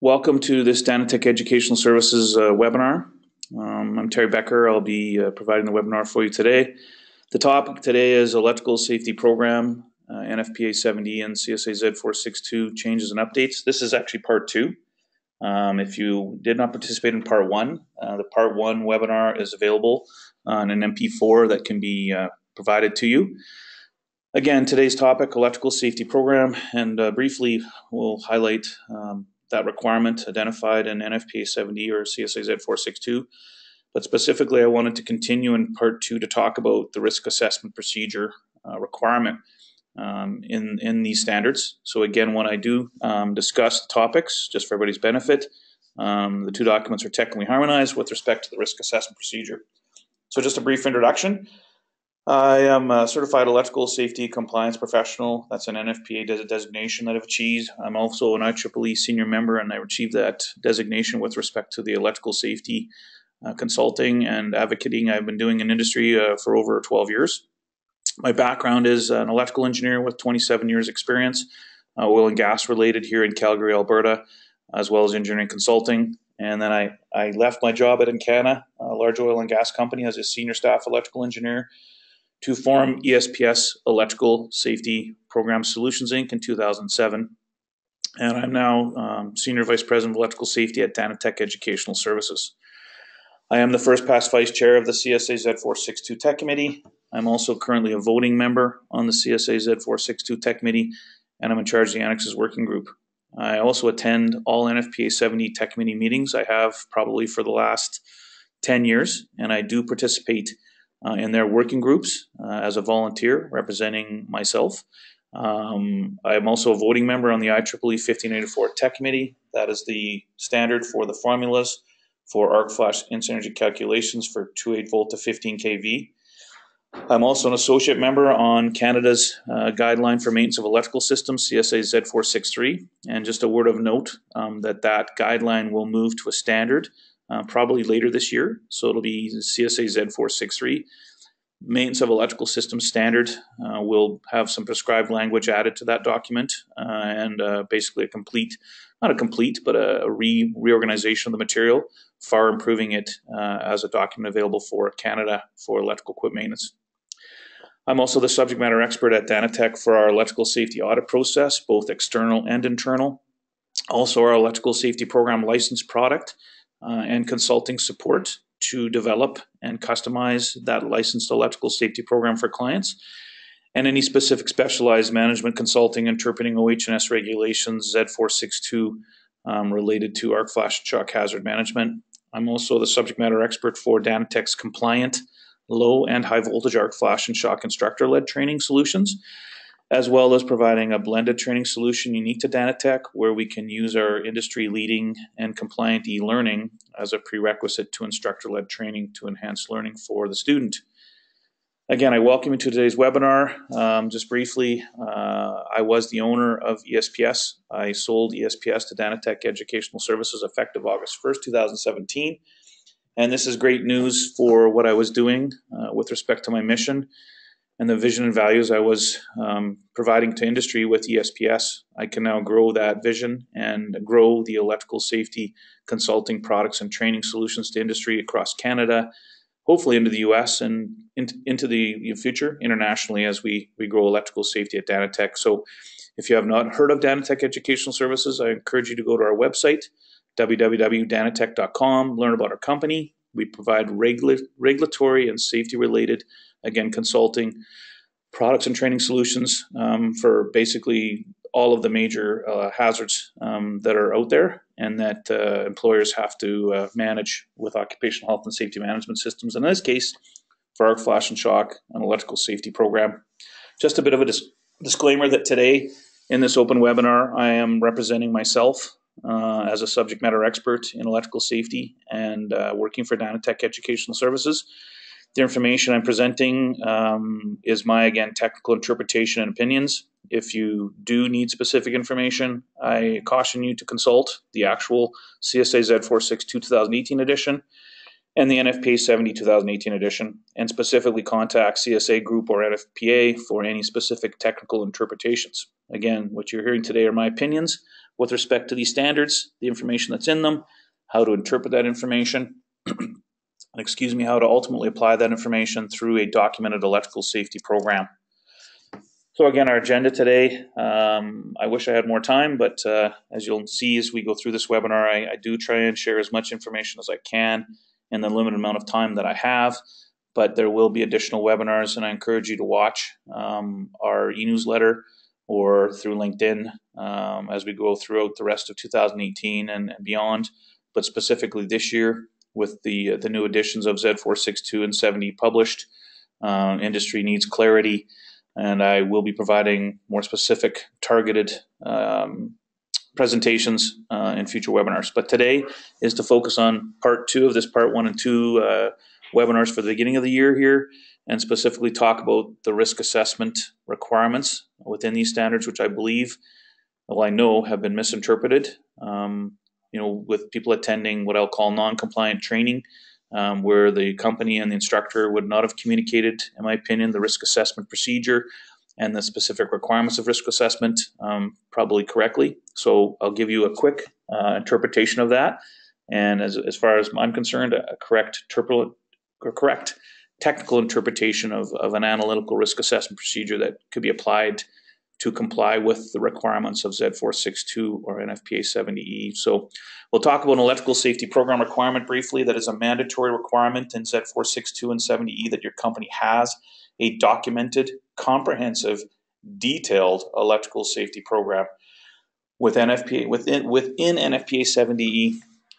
Welcome to this Danatec Educational Services webinar. I'm Terry Becker. I'll be providing the webinar for you today. The topic today is Electrical Safety Program, NFPA 70E CSA Z462 changes and updates. This is actually part 2. If you did not participate in part 1, the part 1 webinar is available on an MP4 that can be provided to you. Again, today's topic, Electrical Safety Program, and briefly we'll highlight that requirement identified in NFPA 70E or CSA Z462. But specifically, I wanted to continue in part 2 to talk about the risk assessment procedure requirement in these standards. So again, when I do discuss the topics, just for everybody's benefit, the two documents are technically harmonized with respect to the risk assessment procedure. So just a brief introduction. I am a certified electrical safety compliance professional. That's an NFPA designation that I've achieved. I'm also an IEEE Senior Member, and I achieved that designation with respect to the electrical safety consulting and advocating I've been doing in industry for over 12 years. My background is an electrical engineer with 27 years experience, oil and gas related here in Calgary, Alberta, as well as engineering consulting. And then I left my job at Encana, a large oil and gas company, as a senior staff electrical engineer, to form ESPS Electrical Safety Program Solutions Inc. in 2007. And I'm now Senior Vice President of Electrical Safety at Danatec Educational Services. I am the first past Vice Chair of the CSA Z462 Tech Committee. I'm also currently a voting member on the CSA Z462 Tech Committee, and I'm in charge of the Annexes Working Group. I also attend all NFPA 70 Tech Committee meetings. I have probably for the last 10 years, and I do participate in their working groups as a volunteer representing myself. I'm also a voting member on the IEEE 1584 Tech Committee. That is the standard for the formulas for arc flash instant energy calculations for 2.8 volt to 15 kV. I'm also an associate member on Canada's guideline for maintenance of electrical systems, CSA Z463. And just a word of note that guideline will move to a standard probably later this year. So it'll be CSA Z463. Maintenance of electrical systems standard will have some prescribed language added to that document and basically a complete, not a complete, but a reorganization of the material, far improving it as a document available for Canada for electrical equipment maintenance. I'm also the subject matter expert at Danatec for our electrical safety audit process, both external and internal. Also our electrical safety program license product and consulting support to develop and customize that licensed electrical safety program for clients, and any specific specialized management consulting interpreting OH&S regulations Z462 related to arc flash shock hazard management. I'm also the subject matter expert for Danatec's compliant low and high voltage arc flash and shock instructor-led training solutions, as well as providing a blended training solution unique to Danatec, where we can use our industry-leading and compliant e-learning as a prerequisite to instructor-led training to enhance learning for the student. Again, I welcome you to today's webinar. Just briefly, I was the owner of ESPS. I sold ESPS to Danatec Educational Services effective August 1st, 2017. And this is great news for what I was doing with respect to my mission and the vision and values I was providing to industry with ESPS. I can now grow that vision and grow the electrical safety consulting products and training solutions to industry across Canada, hopefully into the US and into the future internationally as we grow electrical safety at Danatec. So if you have not heard of Danatec Educational Services, I encourage you to go to our website, www.danatec.com, learn about our company. We provide regulatory and safety related, again, consulting products and training solutions for basically all of the major hazards that are out there and that employers have to manage with occupational health and safety management systems. In this case, for arc flash and shock, an electrical safety program. Just a bit of a disclaimer that today in this open webinar, I am representing myself as a subject matter expert in electrical safety and working for Danatec Educational Services. The information I'm presenting is my, again, technical interpretation and opinions. If you do need specific information, I caution you to consult the actual CSA Z462 2018 edition and the NFPA 70 2018 edition, and specifically contact CSA Group or NFPA for any specific technical interpretations. Again, what you're hearing today are my opinions, with respect to these standards, the information that's in them, how to interpret that information, how to ultimately apply that information through a documented electrical safety program. So again, our agenda today, I wish I had more time, but as you'll see as we go through this webinar, I do try and share as much information as I can in the limited amount of time that I have, but there will be additional webinars, and I encourage you to watch our e-newsletter or through LinkedIn as we go throughout the rest of 2018 and beyond, but specifically this year with the new editions of Z462 and 70E published. Industry needs clarity, and I will be providing more specific targeted presentations in future webinars. But today is to focus on part 2 of this part 1 and 2 webinars for the beginning of the year here, and specifically talk about the risk assessment requirements within these standards, which I believe, well, I know have been misinterpreted, with people attending what I'll call non-compliant training, where the company and the instructor would not have communicated, in my opinion, the risk assessment procedure and the specific requirements of risk assessment probably correctly. So I'll give you a quick interpretation of that. And as far as I'm concerned, a correct technical interpretation of an analytical risk assessment procedure that could be applied to comply with the requirements of Z462 or NFPA 70E. So we'll talk about an electrical safety program requirement briefly. That is a mandatory requirement in Z462 and 70E that your company has a documented, comprehensive, detailed electrical safety program. Within NFPA 70E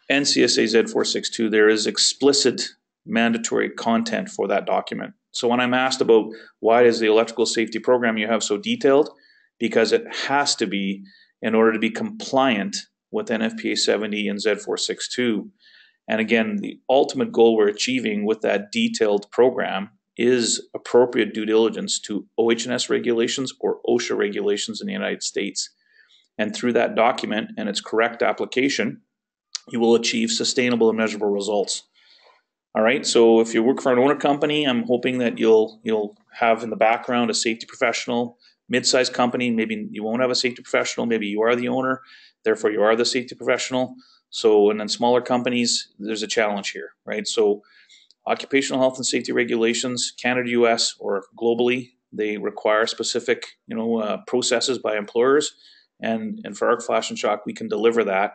and CSA Z462, there is explicit mandatory content for that document. So when I'm asked about why is the electrical safety program you have so detailed, because it has to be in order to be compliant with NFPA 70 and Z462. And again, the ultimate goal we're achieving with that detailed program is appropriate due diligence to OH&S regulations or OSHA regulations in the United States. And through that document and its correct application, you will achieve sustainable and measurable results. All right, so if you work for an owner company, I'm hoping that you'll have in the background a safety professional. Mid-sized company, maybe you won't have a safety professional, maybe you are the owner, therefore you are the safety professional. So, and then smaller companies, there's a challenge here, right? So occupational health and safety regulations, Canada, US, or globally, they require specific, processes by employers. And for Arc Flash and Shock, we can deliver that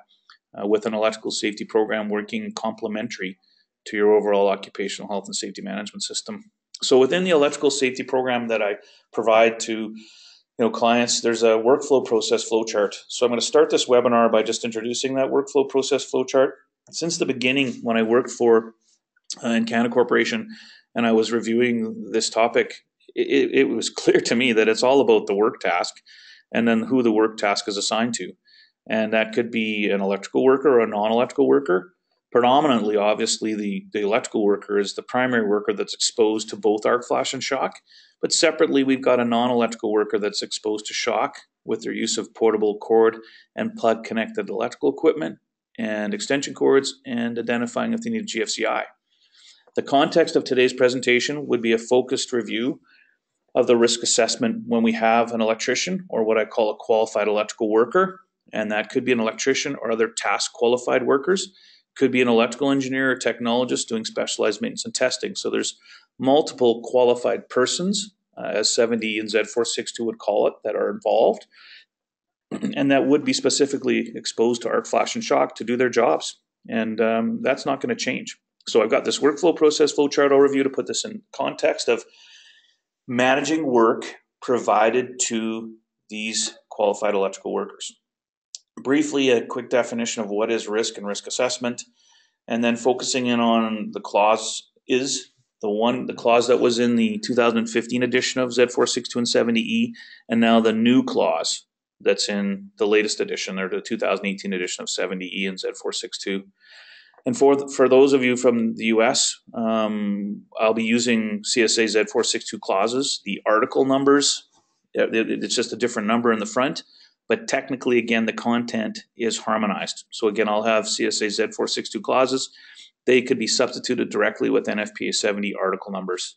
with an electrical safety program working complementary to your overall occupational health and safety management system. So within the electrical safety program that I provide to clients, there's a workflow process flowchart. So I'm going to start this webinar by just introducing that workflow process flowchart. Since the beginning, when I worked for Encana Corporation and I was reviewing this topic, it was clear to me that it's all about the work task and then who the work task is assigned to. And that could be an electrical worker or a non-electrical worker. Predominantly, obviously, the electrical worker is the primary worker that's exposed to both arc flash and shock. But separately, we've got a non-electrical worker that's exposed to shock with their use of portable cord and plug connected electrical equipment and extension cords and identifying if they need a GFCI. The context of today's presentation would be a focused review of the risk assessment when we have an electrician or what I call a qualified electrical worker. And that could be an electrician or other task qualified workers. Could be an electrical engineer or technologist doing specialized maintenance and testing. So there's multiple qualified persons, as 70 and Z462 would call it, that are involved, and that would be specifically exposed to arc flash and shock to do their jobs. And that's not going to change. So I've got this workflow process flowchart overview to put this in context of managing work provided to these qualified electrical workers. Briefly, a quick definition of what is risk and risk assessment, and then focusing in on the clause is the clause that was in the 2015 edition of Z462 and 70E, and now the new clause that's in the latest edition or the 2018 edition of 70E and Z462. And for those of you from the US, I'll be using CSA Z462 clauses. The article numbers, it's just a different number in the front. But technically, again, the content is harmonized. So again, I'll have CSA Z462 clauses. They could be substituted directly with NFPA 70 article numbers.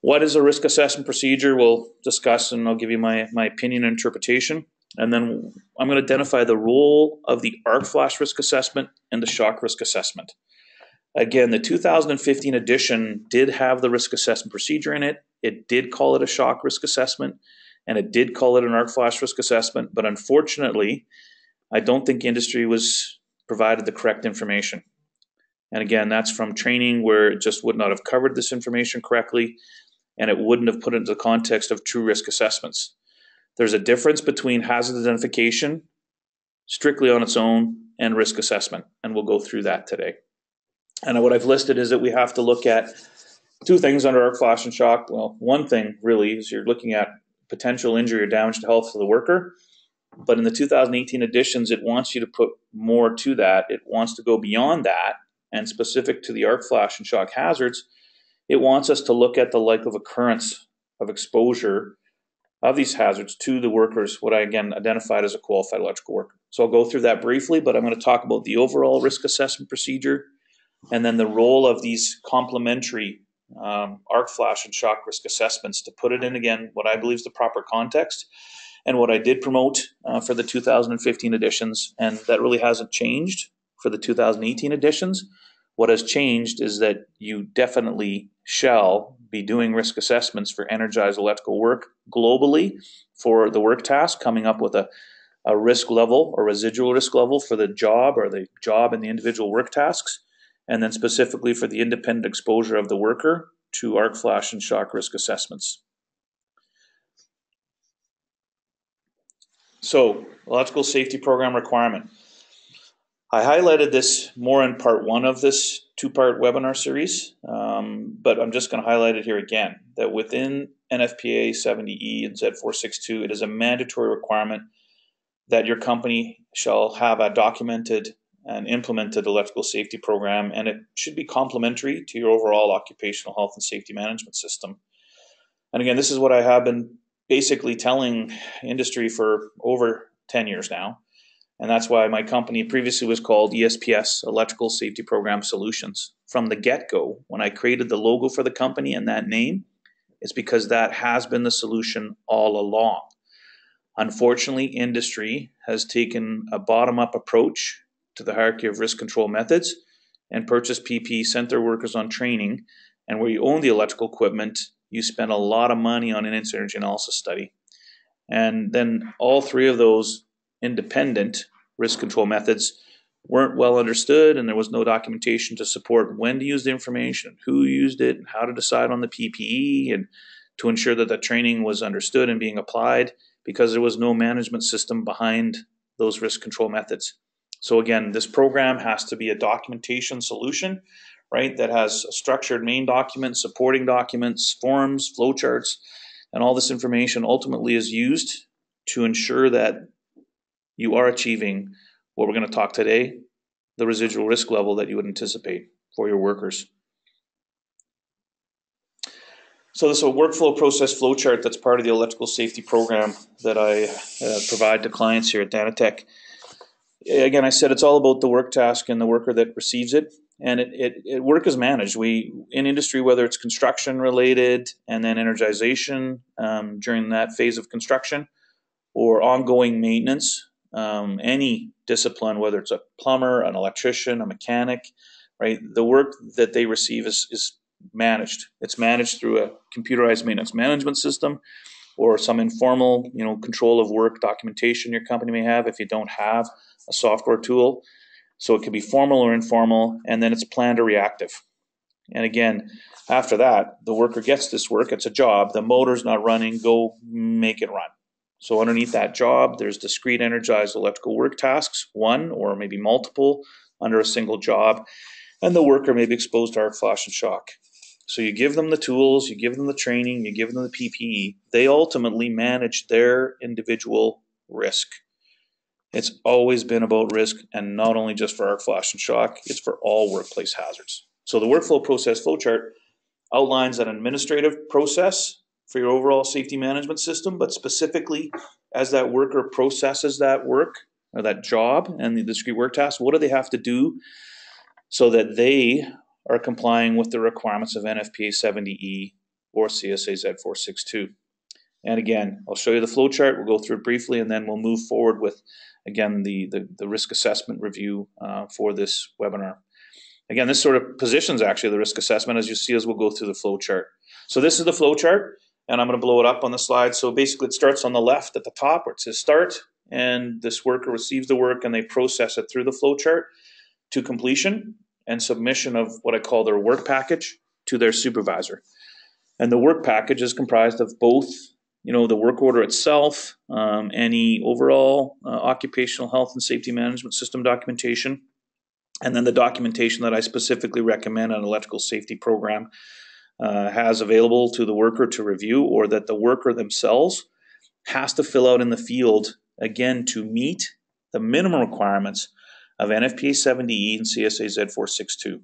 What is a risk assessment procedure? We'll discuss, and I'll give you my opinion and interpretation. And then I'm going to identify the role of the arc flash risk assessment and the shock risk assessment. Again, the 2015 edition did have the risk assessment procedure in it. It did call it a shock risk assessment, and it did call it an arc flash risk assessment. But unfortunately, I don't think industry was provided the correct information. And again, that's from training where it just would not have covered this information correctly, and it wouldn't have put it into the context of true risk assessments. There's a difference between hazard identification, strictly on its own, and risk assessment, and we'll go through that today. And what I've listed is that we have to look at two things under arc flash and shock. Well, one thing really is you're looking at potential injury or damage to health of the worker. But in the 2018 editions, it wants you to put more to that. It wants to go beyond that, and specific to the arc flash and shock hazards, it wants us to look at the likely occurrence of exposure of these hazards to the workers, what I again identified as a qualified electrical worker. So I'll go through that briefly, but I'm going to talk about the overall risk assessment procedure and then the role of these complementary arc flash and shock risk assessments to put it in, again, what I believe is the proper context and what I did promote for the 2015 editions, and that really hasn't changed for the 2018 editions. What has changed is that you definitely shall be doing risk assessments for energized electrical work globally for the work task, coming up with a risk level or residual risk level for the job or the job and the individual work tasks, and then specifically for the independent exposure of the worker to arc flash and shock risk assessments. So, electrical safety program requirement. I highlighted this more in part one of this two-part webinar series, but I'm just going to highlight it here again, that within NFPA 70E and Z462, it is a mandatory requirement that your company shall have a documented and implemented electrical safety program, and it should be complementary to your overall occupational health and safety management system. And again, this is what I have been basically telling industry for over 10 years now. And that's why my company previously was called ESPS, Electrical Safety Program Solutions. From the get-go, when I created the logo for the company and that name, it's because that has been the solution all along. Unfortunately, industry has taken a bottom-up approach to the hierarchy of risk control methods and purchased PPE, sent their workers on training, and where you own the electrical equipment, you spend a lot of money on an incident energy analysis study. And then all three of those independent risk control methods weren't well understood, and there was no documentation to support when to use the information, who used it, and how to decide on the PPE, and to ensure that the training was understood and being applied, because there was no management system behind those risk control methods. So again, this program has to be a documentation solution, right, that has a structured main document, supporting documents, forms, flowcharts, and all this information ultimately is used to ensure that you are achieving what we're going to talk today, the residual risk level that you would anticipate for your workers. So this is a workflow process flowchart that's part of the electrical safety program that I provide to clients here at Danatec. Again, I said it's all about the work task and the worker that receives it, and work is managed. We, in industry, whether it's construction related and then energization during that phase of construction, or ongoing maintenance, any discipline, whether it's a plumber, an electrician, a mechanic, right? The work that they receive is managed. It's managed through a computerized maintenance management system or some informal, control of work documentation your company may have if you don't have a software tool. So it could be formal or informal, and then it's planned or reactive. And again, after that, the worker gets this work. It's a job. The motor's not running. Go make it run. So underneath that job, there's discrete energized electrical work tasks, one or maybe multiple under a single job, and the worker may be exposed to arc flash and shock. So you give them the tools, you give them the training, you give them the PPE. They ultimately manage their individual risk. It's always been about risk, and not only just for arc flash and shock, it's for all workplace hazards. So the workflow process flowchart outlines an administrative process for your overall safety management system, but specifically as that worker processes that work or that job and the discrete work task, what do they have to do so that they are complying with the requirements of NFPA 70E or CSA Z462. And again, I'll show you the flow chart. We'll go through it briefly, and then we'll move forward with, again, the risk assessment review for this webinar. Again, this sort of positions actually the risk assessment, as you see as we'll go through the flow chart. So this is the flow chart, and I'm going to blow it up on the slide. So basically it starts on the left at the top where it says start, and this worker receives the work and they process it through the flow chart to completion and submission of what I call their work package to their supervisor. And the work package is comprised of both, the work order itself, any overall occupational health and safety management system documentation, and then the documentation that I specifically recommend an electrical safety program has available to the worker to review, or that the worker themselves has to fill out in the field, again, to meet the minimum requirements of NFPA 70E and CSA Z462.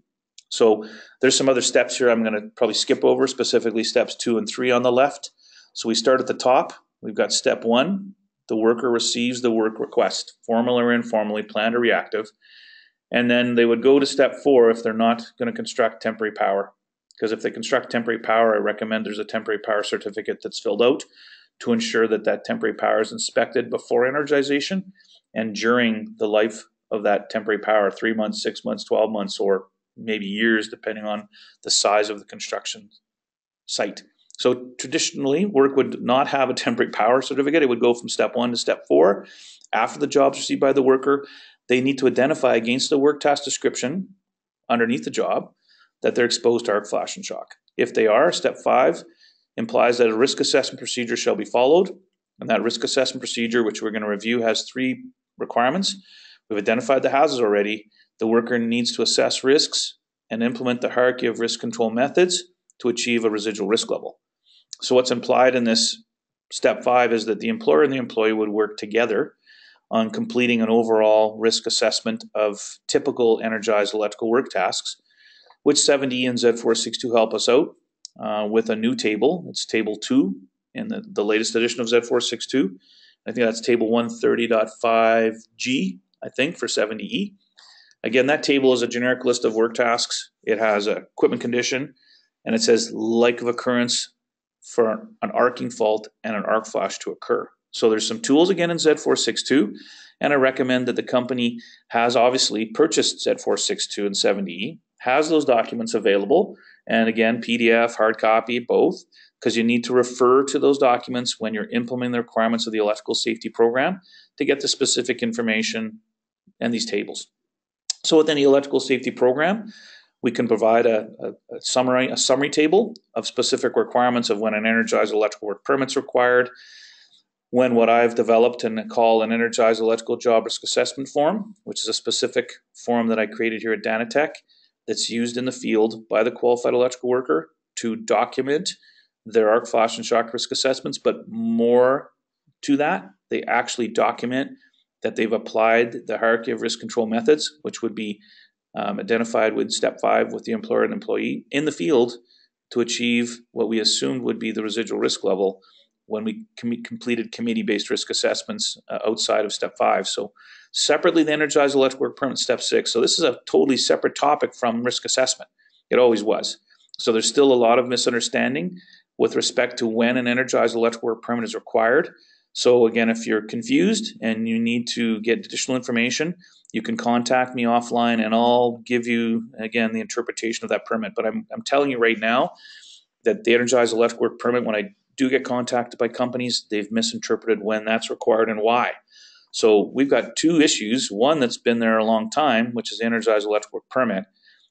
So there's some other steps here I'm going to probably skip over, specifically steps 2 and 3 on the left. So we start at the top. We've got step 1. The worker receives the work request, formal or informally, planned or reactive. And then they would go to step 4 if they're not going to construct temporary power. Because if they construct temporary power, I recommend there's a temporary power certificate that's filled out to ensure that that temporary power is inspected before energization and during the life of that temporary power, 3 months, 6 months, 12 months, or maybe years, depending on the size of the construction site. So traditionally, work would not have a temporary power certificate. It would go from step 1 to step 4. After the job is received by the worker, they need to identify against the work task description underneath the job that they're exposed to arc flash and shock. If they are, step 5 implies that a risk assessment procedure shall be followed. And that risk assessment procedure, which we're going to review, has 3 requirements. We've identified the hazards already. The worker needs to assess risks and implement the hierarchy of risk control methods to achieve a residual risk level. So what's implied in this step 5 is that the employer and the employee would work together on completing an overall risk assessment of typical energized electrical work tasks, which 70E and Z462 help us out with a new table. It's table 2 in the latest edition of Z462. I think that's table 130.5G, I think, for 70E. Again, that table is a generic list of work tasks. It has a equipment condition, and it says like of occurrence for an arcing fault and an arc flash to occur. So there's some tools again in Z462, and I recommend that the company has obviously purchased Z462 and 70E, has those documents available, and again, PDF, hard copy, both, because you need to refer to those documents when you're implementing the requirements of the electrical safety program to get the specific information and these tables. So within the electrical safety program, we can provide a summary table of specific requirements of when an energized electrical work permit is required, when what I've developed and call an energized electrical job risk assessment form, which is a specific form that I created here at Danatec that's used in the field by the qualified electrical worker to document their arc flash and shock risk assessments, but more to that, they actually document that they've applied the hierarchy of risk control methods, which would be identified with step 5 with the employer and employee in the field to achieve what we assumed would be the residual risk level when we completed committee-based risk assessments outside of step 5. So separately, the energized electrical work permit, step 6. So this is a totally separate topic from risk assessment. It always was. So there's still a lot of misunderstanding with respect to when an energized electrical work permit is required. So again, if you're confused and you need to get additional information, you can contact me offline and I'll give you, again, the interpretation of that permit. But I'm telling you right now that the energized electrical work permit, when I do get contacted by companies, they've misinterpreted when that's required and why. So we've got 2 issues. One that's been there a long time, which is the energized electrical work permit,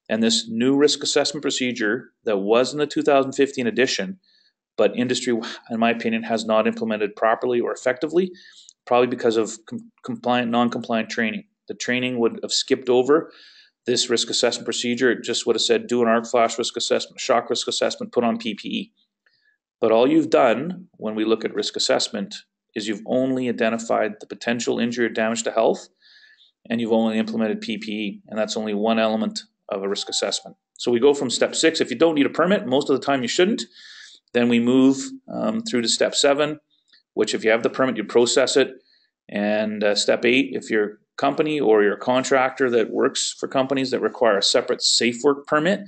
and this new risk assessment procedure that was in the 2015 edition, but industry, in my opinion, has not implemented properly or effectively, probably because of non-compliant training. The training would have skipped over this risk assessment procedure. It just would have said, do an arc flash risk assessment, shock risk assessment, put on PPE. But all you've done when we look at risk assessment is you've only identified the potential injury or damage to health, and you've only implemented PPE, and that's only one element of a risk assessment. So we go from step 6, if you don't need a permit, most of the time you shouldn't, then we move through to step 7, which if you have the permit, you process it, and step 8, if your company or your contractor that works for companies that require a separate safe work permit,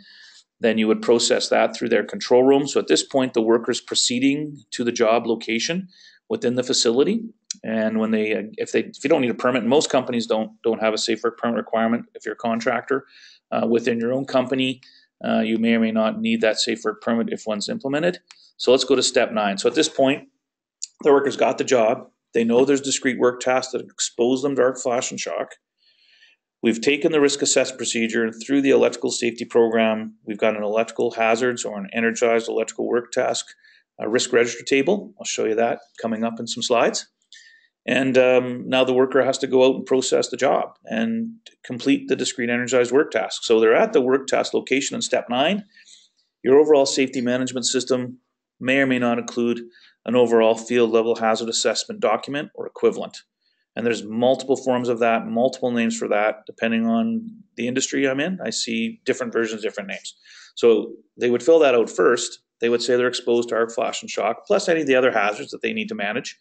then you would process that through their control room. So at this point, the worker's proceeding to the job location within the facility. And when if you don't need a permit, most companies don't have a safe work permit requirement. If you're a contractor within your own company, you may or may not need that safe work permit if one's implemented. So let's go to step 9. So at this point, the worker's got the job. They know there's discrete work tasks that expose them to arc flash and shock. We've taken the risk assessment procedure, and through the electrical safety program, we've got an electrical hazards or an energized electrical work task risk register table. I'll show you that coming up in some slides. And now the worker has to go out and process the job and complete the discrete energized work task. So they're at the work task location in step 9. Your overall safety management system may or may not include an overall field level hazard assessment document or equivalent. And there's multiple forms of that, multiple names for that, depending on the industry I'm in. I see different versions, different names. So they would fill that out first. They would say they're exposed to arc flash and shock, plus any of the other hazards that they need to manage.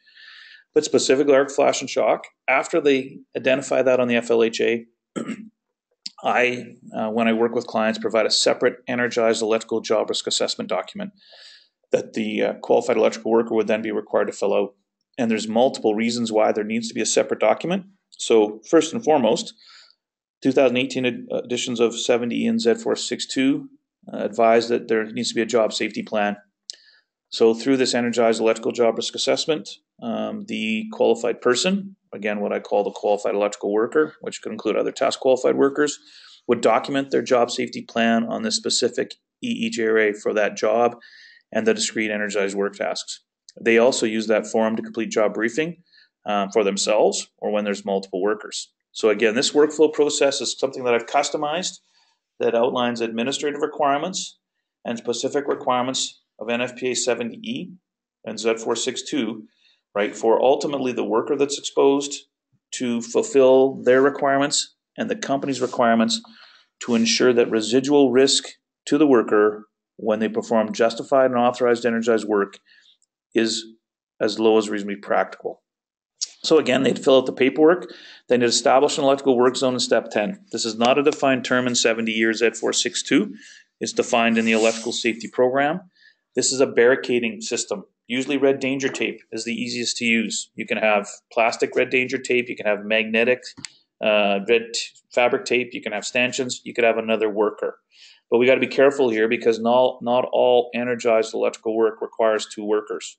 But specifically arc flash and shock, after they identify that on the FLHA, when I work with clients, provide a separate energized electrical job risk assessment document that the qualified electrical worker would then be required to fill out. And there's multiple reasons why there needs to be a separate document. So first and foremost, 2018 editions of 70E and Z462 advise that there needs to be a job safety plan. So through this energized electrical job risk assessment, the qualified person, again what I call the qualified electrical worker, which could include other task qualified workers, would document their job safety plan on the specific EEJRA for that job and the discrete energized work tasks. They also use that form to complete job briefing for themselves or when there's multiple workers. So again, this workflow process is something that I've customized that outlines administrative requirements and specific requirements of NFPA 70E and Z462, right, for ultimately the worker that's exposed to fulfill their requirements and the company's requirements to ensure that residual risk to the worker when they perform justified and authorized energized work is as low as reasonably practical. So again, they'd fill out the paperwork. Then they'd establish an electrical work zone in step 10. This is not a defined term in 70E or Z462. It's defined in the electrical safety program. This is a barricading system. Usually red danger tape is the easiest to use. You can have plastic red danger tape. You can have magnetic red fabric tape. You can have stanchions. You could have another worker. But we got to be careful here because not all energized electrical work requires 2 workers.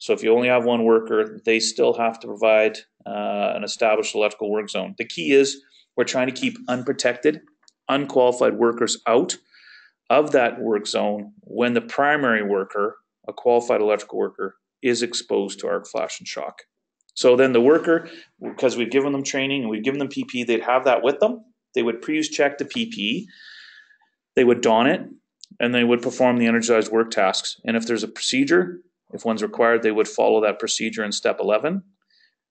So if you only have 1 worker, they still have to provide an established electrical work zone. The key is we're trying to keep unprotected, unqualified workers out of that work zone when the primary worker, a qualified electrical worker, is exposed to arc flash and shock. So then the worker, because we've given them training and we've given them PPE, they'd have that with them. They would pre-use check the PPE. They would don it, and they would perform the energized work tasks. And if there's a procedure, if one's required, they would follow that procedure in step 11.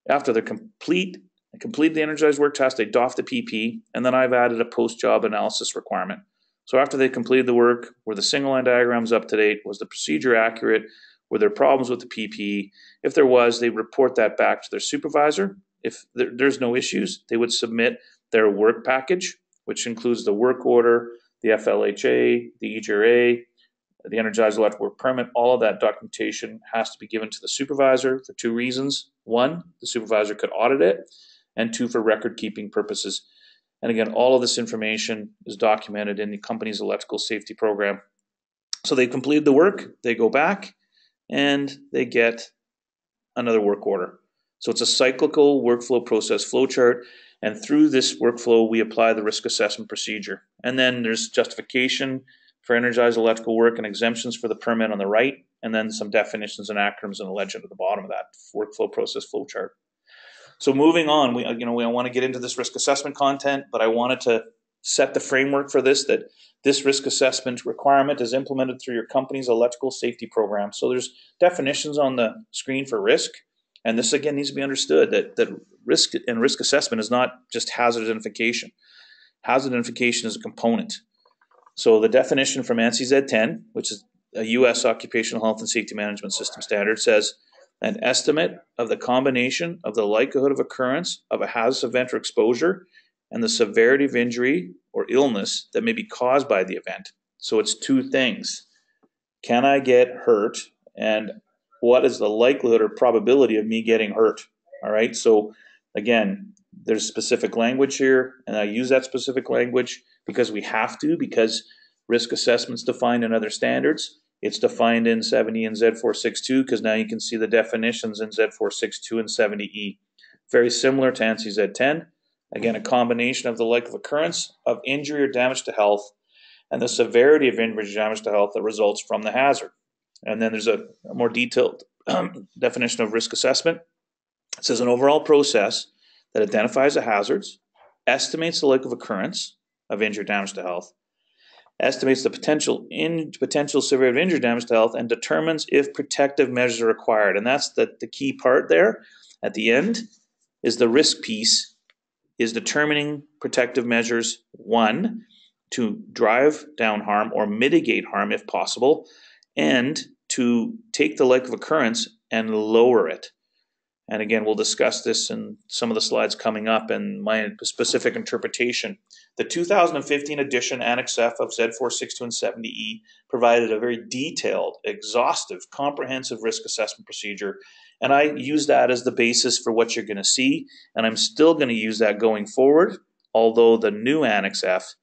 After they complete the energized work task, they doff the PPE, and then I've added a post-job analysis requirement. So after they completed the work, were the single line diagrams up to date? Was the procedure accurate? Were there problems with the PPE? If there was, they report that back to their supervisor. If there's no issues, they would submit their work package, which includes the work order, the FLHA, the EJRA, the energized electrical work permit. All of that documentation has to be given to the supervisor for 2 reasons. 1, the supervisor could audit it, and 2, for record keeping purposes. And again, all of this information is documented in the company's electrical safety program. So they completed the work, they go back, and they get another work order. So it's a cyclical workflow process flowchart. And through this workflow, we apply the risk assessment procedure. And then there's justification for energized electrical work and exemptions for the permit on the right, and then some definitions and acronyms and a legend at the bottom of that workflow process flowchart. So moving on, we want to get into this risk assessment content, but I wanted to set the framework for this, that this risk assessment requirement is implemented through your company's electrical safety program. So there's definitions on the screen for risk. And this, again, needs to be understood that risk and risk assessment is not just hazard identification. Hazard identification is a component. So the definition from ANSI Z10, which is a U.S. Occupational Health and Safety Management System standard, says an estimate of the combination of the likelihood of occurrence of a hazardous event or exposure and the severity of injury or illness that may be caused by the event So it's two things. Can I get hurt? And what is the likelihood or probability of me getting hurt? All right. So again, there's specific language here, and I use that specific language because we have to, because risk assessment's defined in other standards. It's defined in 70E and Z462 because now you can see the definitions in Z462 and 70E. Very similar to ANSI Z10. Again, a combination of the likelihood of occurrence of injury or damage to health and the severity of injury or damage to health that results from the hazard. And then there's a more detailed definition of risk assessment. It says an overall process that identifies the hazards, estimates the likelihood of occurrence of injury or damage to health, estimates the potential severity of injury or damage to health, and determines if protective measures are required. And that's the key part there at the end is the risk piece is determining protective measures, one, to drive down harm or mitigate harm if possible, and to take the likelihood of occurrence and lower it. And again, we'll discuss this in some of the slides coming up and my specific interpretation. The 2015 edition Annex F of Z462 and 70E provided a very detailed, exhaustive, comprehensive risk assessment procedure. And I use that as the basis for what you're going to see. And I'm still going to use that going forward, although the new Annex F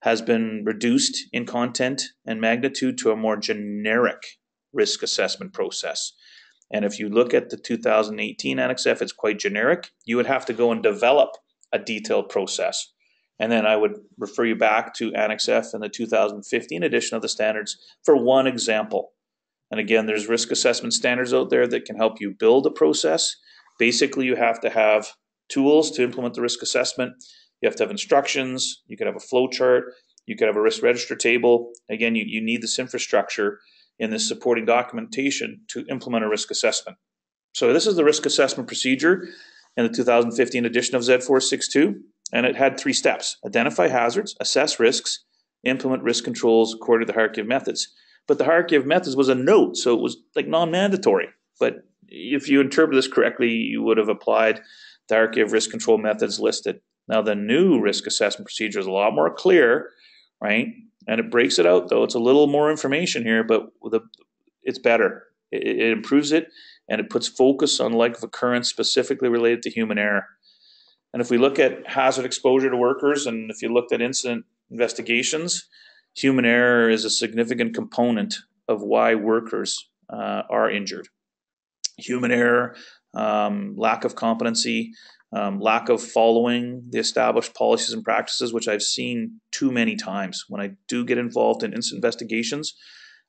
has been reduced in content and magnitude to a more generic risk assessment process. And if you look at the 2018 Annex F, it's quite generic. You would have to go and develop a detailed process. And then I would refer you back to Annex F in the 2015 edition of the standards for one example. And again, there's risk assessment standards out there that can help you build a process. Basically, you have to have tools to implement the risk assessment. You have to have instructions. You could have a flow chart. You could have a risk register table. Again, you need this infrastructure in this supporting documentation to implement a risk assessment. So this is the risk assessment procedure in the 2015 edition of Z462, and it had 3 steps: identify hazards, assess risks, implement risk controls according to the hierarchy of methods. But the hierarchy of methods was a note, so it was like non-mandatory. But if you interpret this correctly, you would have applied the hierarchy of risk control methods listed. Now the new risk assessment procedure is a lot more clear, right? And it breaks it out, though. It's a little more information here, but it's better. It improves it, and it puts focus on likelihood of occurrence specifically related to human error. And if we look at hazard exposure to workers, and if you looked at incident investigations, human error is a significant component of why workers are injured. Human error, lack of competency, lack of following the established policies and practices, which I've seen too many times. When I do get involved in incident investigations,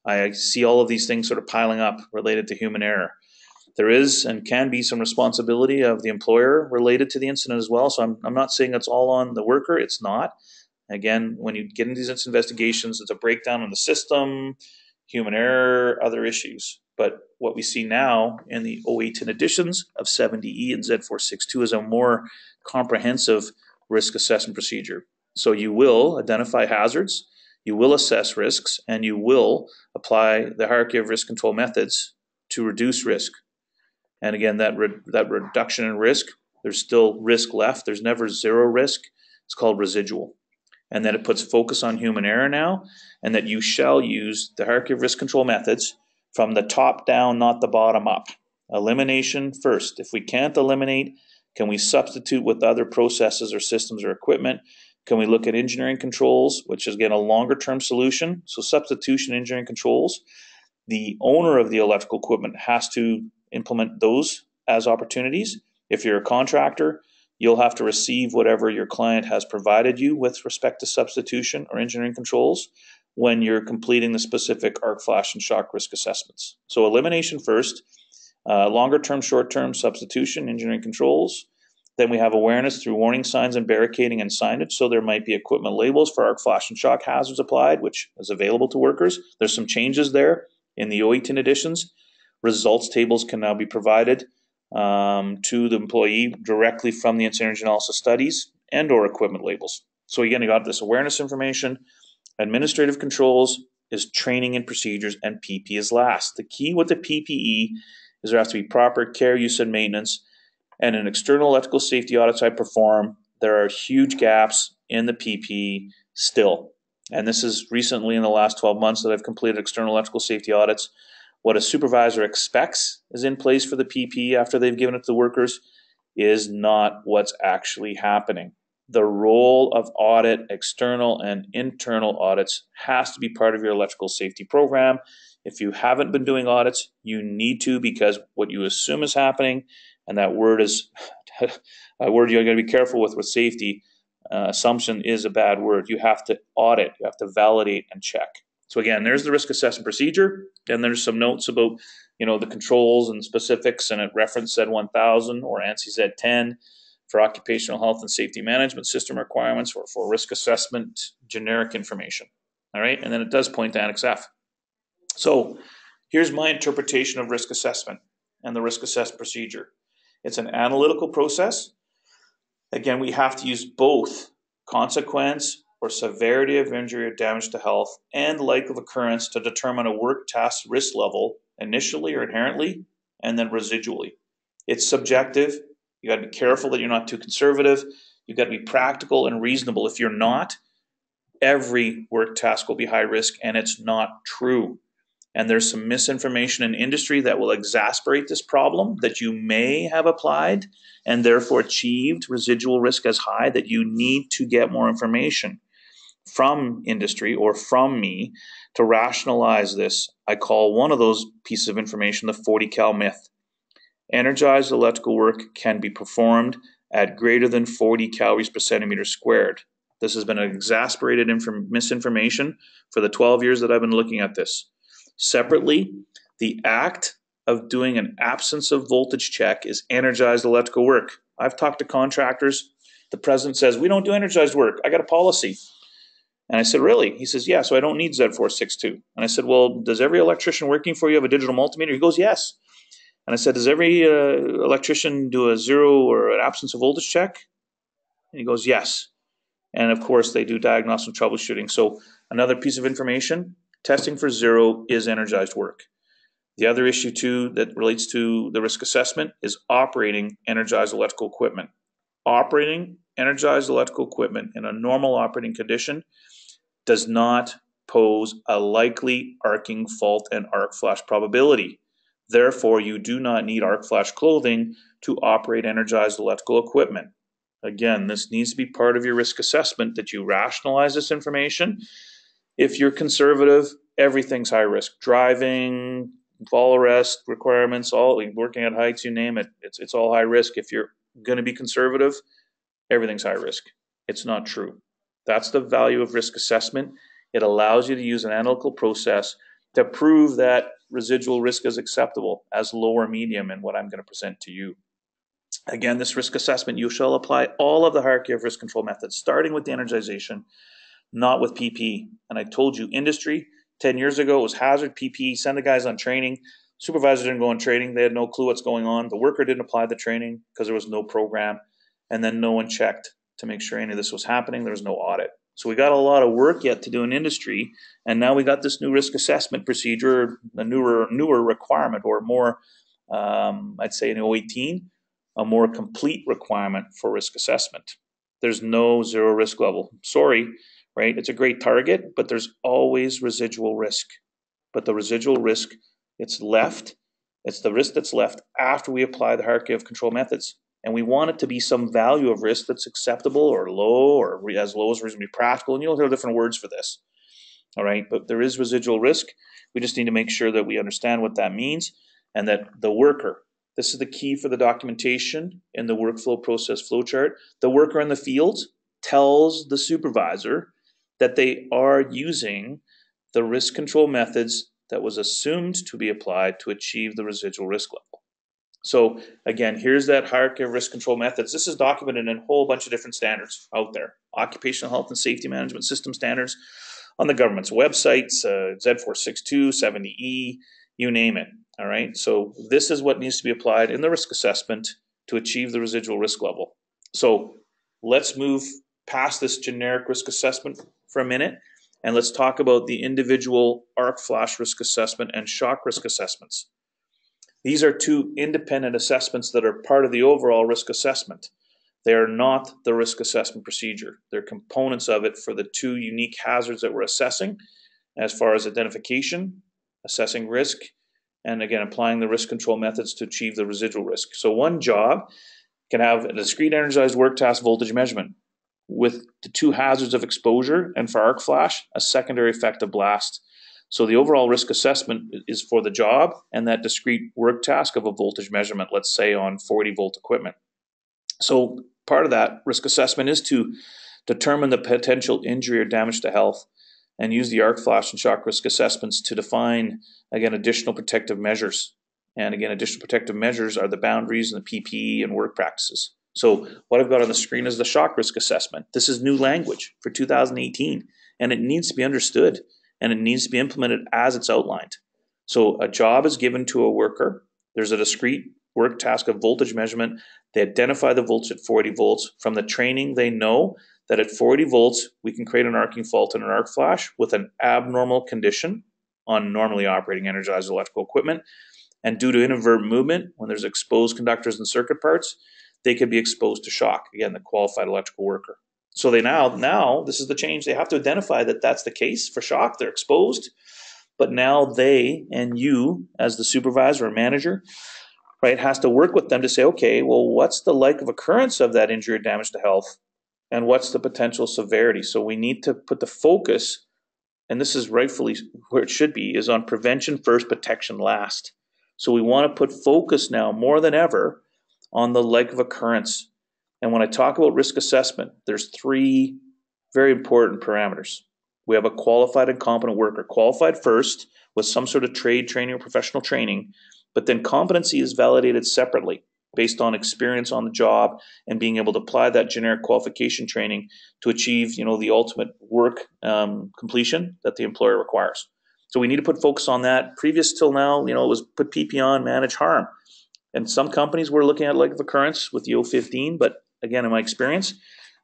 I see all of these things sort of piling up related to human error. There is and can be some responsibility of the employer related to the incident as well. So I'm not saying it's all on the worker. It's not. Again, when you get into these incident investigations, it's a breakdown on the system, human error, other issues. But what we see now in the 018 editions of 70E and Z462 is a more comprehensive risk assessment procedure. So you will identify hazards, you will assess risks, and you will apply the hierarchy of risk control methods to reduce risk. And again, that reduction in risk, there's still risk left. There's never zero risk. It's called residual. And then it puts focus on human error now, and that you shall use the hierarchy of risk control methods from the top down, not the bottom up. Elimination first. If we can't eliminate, can we substitute with other processes or systems or equipment? Can we look at engineering controls, which is again a longer term solution? So substitution engineering controls. The owner of the electrical equipment has to implement those as opportunities. If you're a contractor, you'll have to receive whatever your client has provided you with respect to substitution or engineering controls when you're completing the specific arc flash and shock risk assessments. So elimination first, longer term, short term substitution, engineering controls. Then we have awareness through warning signs and barricading and signage. So there might be equipment labels for arc flash and shock hazards applied, which is available to workers. There's some changes there in the 018 editions. Results tables can now be provided to the employee directly from the incident analysis studies and or equipment labels. So again, you got this awareness information. Administrative controls is training and procedures, and PP is last. The key with the PPE is there has to be proper care, use, and maintenance. And in external electrical safety audits I perform, there are huge gaps in the PPE still. and this is recently in the last 12 months that I've completed external electrical safety audits, what a supervisor expects is in place for the PP after they've given it to the workers is not what's actually happening. The role of audit, external and internal audits, has to be part of your electrical safety program. If you haven't been doing audits, you need to, because what you assume is happening, and that word is a word you're going to be careful with safety. Assumption is a bad word. You have to audit, you have to validate and check. So again, there's the risk assessment procedure. Then there's some notes about, the controls and specifics, and it referenced Z1000 or ANSI Z10 for occupational health and safety management system requirements, or for risk assessment generic information. All right, and then it does point to Annex F. So here's my interpretation of risk assessment and the risk assessment procedure. It's an analytical process. Again, we have to use both consequence or severity of injury or damage to health and likelihood of occurrence to determine a work task risk level initially or inherently, and then residually. It's subjective. You got to be careful that you're not too conservative. You've got to be practical and reasonable. If you're not, every work task will be high risk, and it's not true. And there's some misinformation in industry that will exacerbate this problem, that you may have applied and therefore achieved residual risk as high, that you need to get more information from industry or from me to rationalize this. I call one of those pieces of information the 40 cal myth. Energized electrical work can be performed at greater than 40 calories per centimeter squared. This has been an exasperated misinformation for the 12 years that I've been looking at this. Separately, the act of doing an absence of voltage check is energized electrical work. I've talked to contractors. The president says, we don't do energized work. I got a policy. And I said, really? He says, yeah, so I don't need Z462. And I said, well, does every electrician working for you have a digital multimeter? He goes, yes. And I said, does every electrician do a zero or an absence of voltage check? And he goes, yes. And of course, they do diagnostic troubleshooting. So another piece of information, testing for zero is energized work. The other issue too that relates to the risk assessment is operating energized electrical equipment. Operating energized electrical equipment in a normal operating condition does not pose a likely arcing fault and arc flash probability. Therefore, you do not need arc flash clothing to operate energized electrical equipment. Again, this needs to be part of your risk assessment, that you rationalize this information. If you're conservative, everything's high risk. Driving, fall arrest requirements, all working at heights, you name it, it's all high risk. If you're going to be conservative, everything's high risk. It's not true. That's the value of risk assessment. It allows you to use an analytical process to prove that residual risk is acceptable as low or medium in what I'm going to present to you. Again, this risk assessment, you shall apply all of the hierarchy of risk control methods, starting with the energization, not with PP. And I told you, industry 10 years ago was hazard, PP, send the guys on training. Supervisor didn't go on training. They had no clue what's going on. The worker didn't apply the training because there was no program. And then no one checked to make sure any of this was happening. There was no audit. So we got a lot of work yet to do in industry. And now we got this new risk assessment procedure, a newer requirement, or more, I'd say in 2018, a more complete requirement for risk assessment. There's no zero risk level. Sorry, right? It's a great target, but there's always residual risk. But the residual risk, it's the risk that's left after we apply the hierarchy of control methods. And we want it to be some value of risk that's acceptable or low, or as low as reasonably practical. And you'll hear different words for this. All right, but there is residual risk. We just need to make sure that we understand what that means, and that the worker, this is the key for the documentation in the workflow process flowchart, the worker in the field tells the supervisor that they are using the risk control methods that was assumed to be applied to achieve the residual risk level. So again, here's that hierarchy of risk control methods. This is documented in a whole bunch of different standards out there. Occupational health and safety management system standards on the government's websites, Z462, 70E, you name it. All right, so this is what needs to be applied in the risk assessment to achieve the residual risk level. So let's move past this generic risk assessment for a minute, and let's talk about the individual arc flash risk assessment and shock risk assessments. These are two independent assessments that are part of the overall risk assessment. They are not the risk assessment procedure. They're components of it for the two unique hazards that we're assessing as far as identification, assessing risk, and again, applying the risk control methods to achieve the residual risk. So one job can have a discrete energized work task voltage measurement with the two hazards of exposure and for arc flash, a secondary effect of blast. So the overall risk assessment is for the job and that discrete work task of a voltage measurement, let's say on 40 volt equipment. So part of that risk assessment is to determine the potential injury or damage to health and use the arc flash and shock risk assessments to define, again, additional protective measures. And again, additional protective measures are the boundaries and the PPE and work practices. So what I've got on the screen is the shock risk assessment. This is new language for 2018, and it needs to be understood, and it needs to be implemented as it's outlined. So a job is given to a worker. There's a discrete work task of voltage measurement. They identify the voltage at 40 volts. From the training, they know that at 40 volts, we can create an arcing fault in an arc flash with an abnormal condition on normally operating energized electrical equipment. And due to inadvertent movement, when there's exposed conductors and circuit parts, they could be exposed to shock. Again, the qualified electrical worker. So they now, this is the change. They have to identify that that's the case for shock. They're exposed. But now they and you, as the supervisor or manager, right, has to work with them to say, okay, well, what's the likely occurrence of that injury or damage to health? And what's the potential severity? So we need to put the focus, and this is rightfully where it should be, is on prevention first, protection last. So we want to put focus now more than ever on the likely of occurrence. And when I talk about risk assessment, there's three very important parameters. We have a qualified and competent worker. Qualified first with some sort of trade training or professional training, but then competency is validated separately based on experience on the job and being able to apply that generic qualification training to achieve, the ultimate work completion that the employer requires. So we need to put focus on that. Previous till now, it was put PP on, manage harm. And some companies were looking at likely of occurrence with the O15, but again, in my experience,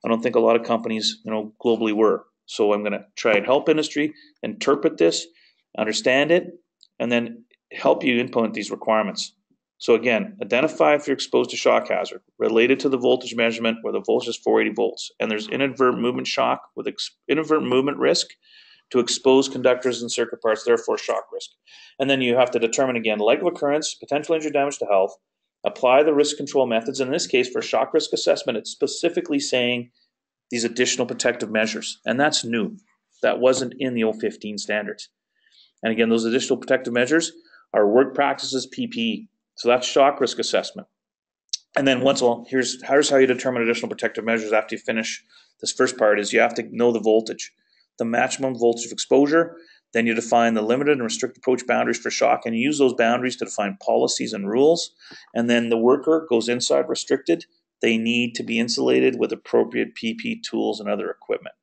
I don't think a lot of companies, globally were. So I'm going to try and help industry interpret this, understand it, and then help you implement these requirements. So again, identify if you're exposed to shock hazard related to the voltage measurement where the voltage is 480 volts, and there's inadvertent movement shock with inadvertent movement risk to expose conductors and circuit parts, therefore shock risk. And then you have to determine again, likely of occurrence, potential injury, damage to health, apply the risk control methods. In this case, for shock risk assessment, it's specifically saying these additional protective measures, and that's new. That wasn't in the O15 standards. And again, those additional protective measures are work practices, PPE. So that's shock risk assessment. And then here's how you determine additional protective measures after you finish this first part is you have to know the voltage, the maximum voltage of exposure. Then you define the limited and restricted approach boundaries for shock, and you use those boundaries to define policies and rules. And then the worker goes inside restricted. They need to be insulated with appropriate PP tools and other equipment.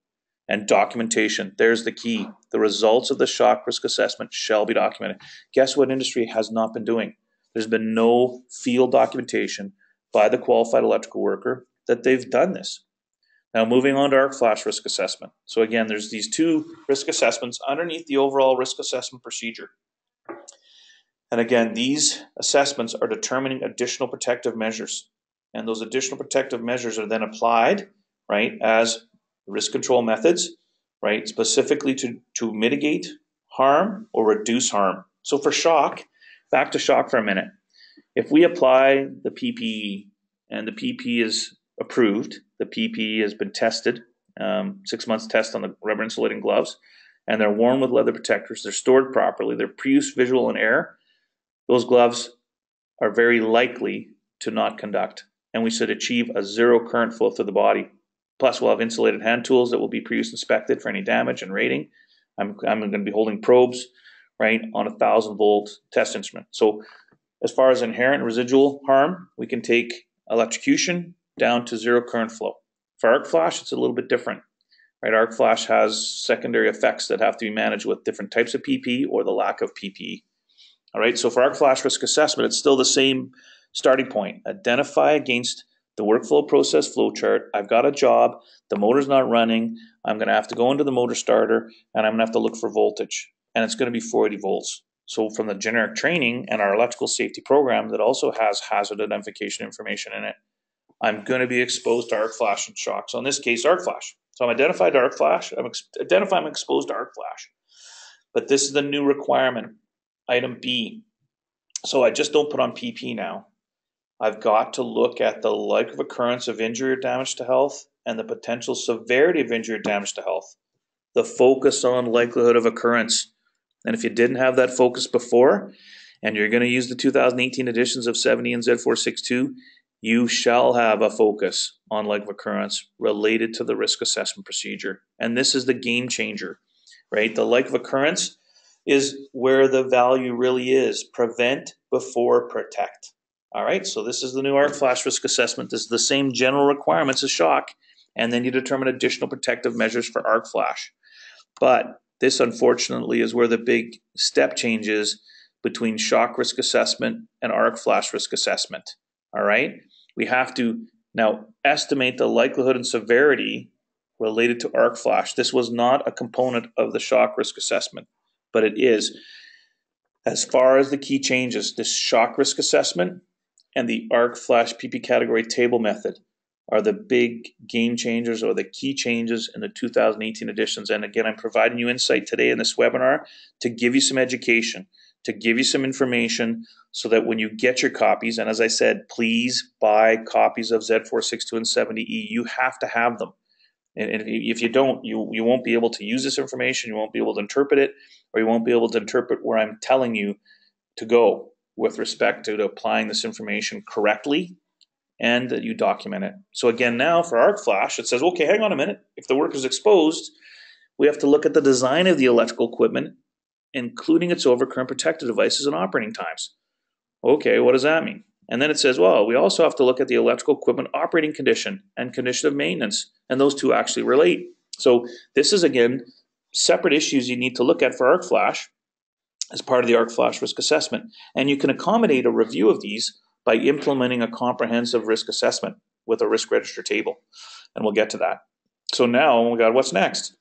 And documentation, there's the key. The results of the shock risk assessment shall be documented. Guess what industry has not been doing? There's been no field documentation by the qualified electrical worker that they've done this. Now moving on to arc flash risk assessment. So again, there's these two risk assessments underneath the overall risk assessment procedure. And again, these assessments are determining additional protective measures. And those additional protective measures are then applied, right, as risk control methods, right, specifically to mitigate harm or reduce harm. So for shock, back to shock for a minute. If we apply the PPE and the PPE is approved, the PPE has been tested, 6 months test on the rubber insulating gloves, and they're worn with leather protectors, they're stored properly, they're pre-use visual and air, those gloves are very likely to not conduct. And we should achieve a zero current flow through the body. Plus, we'll have insulated hand tools that will be pre-use inspected for any damage and rating. I'm going to be holding probes, right, on a 1,000 volt test instrument. So as far as inherent and residual harm, we can take electrocution down to zero current flow. For arc flash, it's a little bit different, right? Arc flash has secondary effects that have to be managed with different types of PPE or the lack of PPE. All right, so for arc flash risk assessment, it's still the same starting point. Identify against the workflow process flow chart. I've got a job, the motor's not running, I'm going to have to go into the motor starter, and I'm going to have to look for voltage. And it's going to be 480 volts. So from the generic training and our electrical safety program that also has hazard identification information in it, I'm going to be exposed to arc flash and shock. So in this case, arc flash. So I'm identified to arc flash. I'm exposed to arc flash. But this is the new requirement, item B. So I just don't put on PP now. I've got to look at the likelihood of occurrence of injury or damage to health and the potential severity of injury or damage to health. The focus on likelihood of occurrence. And if you didn't have that focus before, and you're going to use the 2018 editions of 70E and Z462, you shall have a focus on likelihood of occurrence related to the risk assessment procedure. And this is the game changer, right? The likelihood of occurrence is where the value really is. Prevent before protect. All right, so this is the new arc flash risk assessment. This is the same general requirements as shock, and then you determine additional protective measures for arc flash. But this, unfortunately, is where the big step change is between shock risk assessment and arc flash risk assessment. All right, we have to now estimate the likelihood and severity related to arc flash. This was not a component of the shock risk assessment, but it is. As far as the key changes, this shock risk assessment and the arc flash PP category table method are the big game changers or the key changes in the 2018 editions. And again, I'm providing you insight today in this webinar to give you some education, to give you some information so that when you get your copies, and as I said, please buy copies of Z462 and 70E. You have to have them. And if you don't, you won't be able to use this information, you won't be able to interpret it, or you won't be able to interpret where I'm telling you to go with respect to applying this information correctly, and that you document it. So again, now for arc flash, it says, okay, hang on a minute. If the work is exposed, we have to look at the design of the electrical equipment, including its overcurrent protective devices and operating times. Okay, what does that mean? And then it says, well, we also have to look at the electrical equipment operating condition and condition of maintenance, and those two actually relate. So this is, again, separate issues you need to look at for arc flash as part of the arc flash risk assessment. And you can accommodate a review of these by implementing a comprehensive risk assessment with a risk register table. And we'll get to that. So now, oh my God, what's next?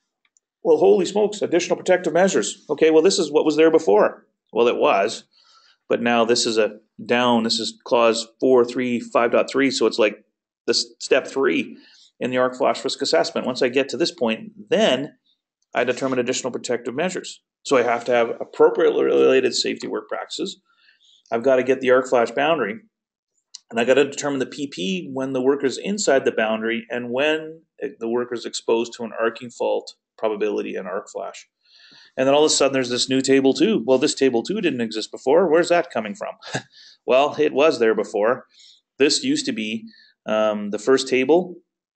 Well, holy smokes, additional protective measures. Okay, well, this is what was there before. Well, it was, but now this is a down. This is clause 4.3.5.3, so it's like this step 3 in the arc flash risk assessment. Once I get to this point, then I determine additional protective measures. So I have to have appropriately related safety work practices. I've got to get the arc flash boundary, and I got to determine the PP when the worker's inside the boundary and when the worker's exposed to an arcing fault probability in arc flash. And then all of a sudden there's this new table 2. Well, this table 2 didn't exist before. Where's that coming from? Well, it was there before. This used to be the first table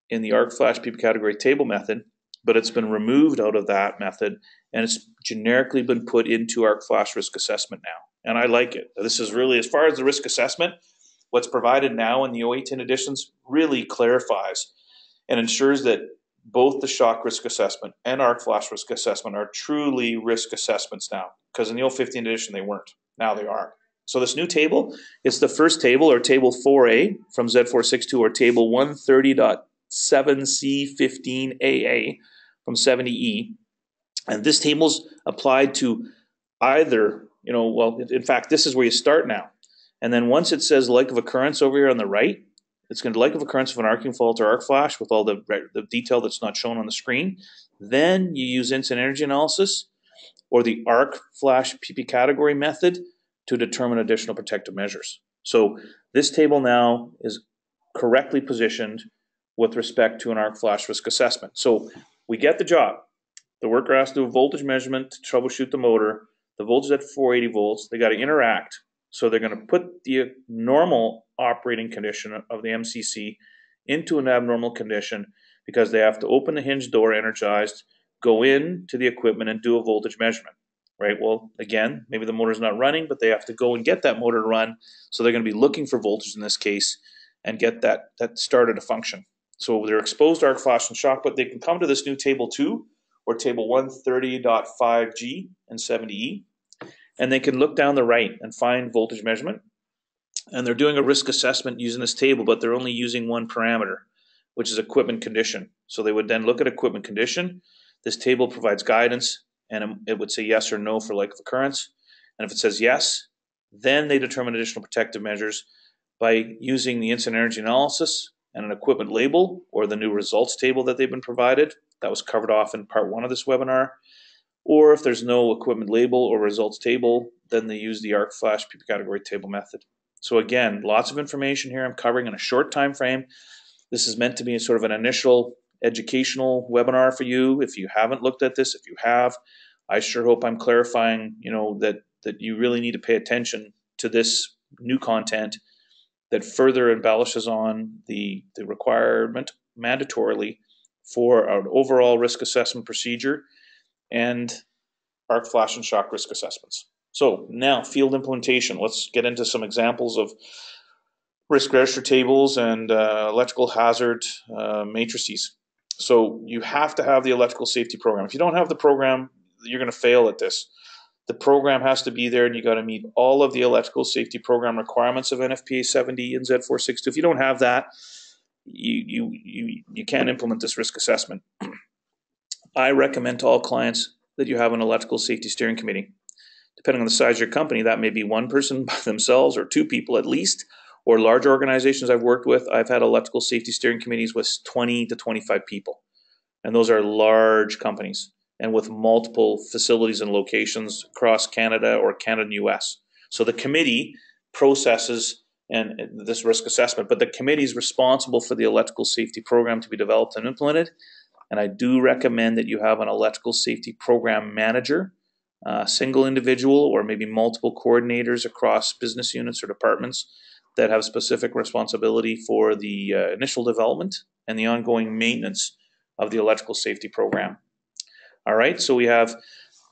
in the arc flash PP category table method, but it's been removed out of that method and it's generically been put into arc flash risk assessment now. And I like it. This is really, as far as the risk assessment, what's provided now in the 2018 editions really clarifies and ensures that both the shock risk assessment and arc flash risk assessment are truly risk assessments now, because in the 2015 edition they weren't. Now they are. So this new table is the first table, or table 4A from Z462, or table 130.7C15AA from 70E. And this table's applied to either, well, in fact, this is where you start now. And then once it says like of occurrence over here on the right, it's going to like of occurrence of an arcing fault or arc flash with all the detail that's not shown on the screen. Then you use instant energy analysis or the arc flash PP category method to determine additional protective measures. So this table now is correctly positioned with respect to an arc flash risk assessment. So we get the job. The worker has to do a voltage measurement to troubleshoot the motor. The voltage at 480 volts. They got to interact. So they're going to put the normal operating condition of the MCC into an abnormal condition because they have to open the hinge door energized, go into the equipment and do a voltage measurement, right? Well, again, maybe the motor's not running, but they have to go and get that motor to run. So they're going to be looking for voltage in this case and get that started to function. So they're exposed to arc flash and shock, but they can come to this new table 2 or table 130.5G and 70E. And they can look down the right and find voltage measurement. And they're doing a risk assessment using this table, but they're only using one parameter, which is equipment condition. So they would then look at equipment condition. This table provides guidance, and it would say yes or no for like of occurrence. And if it says yes, then they determine additional protective measures by using the instant energy analysis and an equipment label or the new results table that they've been provided. That was covered off in part 1 of this webinar. Or if there's no equipment label or results table, then they use the ARC Flash PP category table method. So again, lots of information here I'm covering in a short time frame. This is meant to be sort of an initial educational webinar for you. If you haven't looked at this, if you have, I sure hope I'm clarifying, that you really need to pay attention to this new content that further embellishes on the requirement mandatorily for an overall risk assessment procedure and arc flash and shock risk assessments. So now field implementation. Let's get into some examples of risk register tables and electrical hazard matrices. So you have to have the electrical safety program. If you don't have the program, you're going to fail at this. The program has to be there, and you got to meet all of the electrical safety program requirements of NFPA 70E and Z462. If you don't have that, you can't implement this risk assessment. I recommend to all clients that you have an electrical safety steering committee. Depending on the size of your company, that may be one person by themselves or 2 people at least, or large organizations I've worked with. I've had electrical safety steering committees with 20 to 25 people, and those are large companies and with multiple facilities and locations across Canada or Canada and US. So the committee processes and this risk assessment, but the committee is responsible for the electrical safety program to be developed and implemented. And I do recommend that you have an electrical safety program manager, a single individual or maybe multiple coordinators across business units or departments that have specific responsibility for the initial development and the ongoing maintenance of the electrical safety program. All right, so we have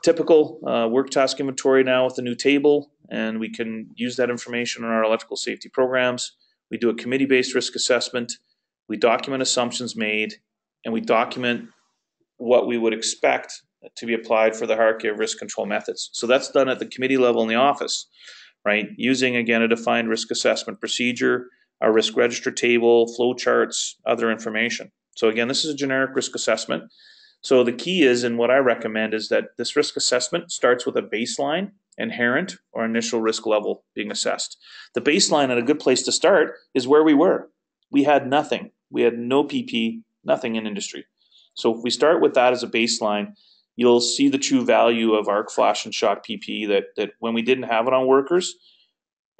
typical work task inventory now with the new table, and we can use that information in our electrical safety programs. We do a committee-based risk assessment. We document assumptions made, and we document what we would expect to be applied for the hierarchy of risk control methods. So that's done at the committee level in the office, right? Using, again, a defined risk assessment procedure, our risk register table, flow charts, other information. So again, this is a generic risk assessment. So the key is, and what I recommend is that this risk assessment starts with a baseline, inherent, or initial risk level being assessed. The baseline, and a good place to start, is where we were. We had nothing. We had no PP, nothing in industry. So if we start with that as a baseline, you'll see the true value of arc flash and shock PP that when we didn't have it on workers,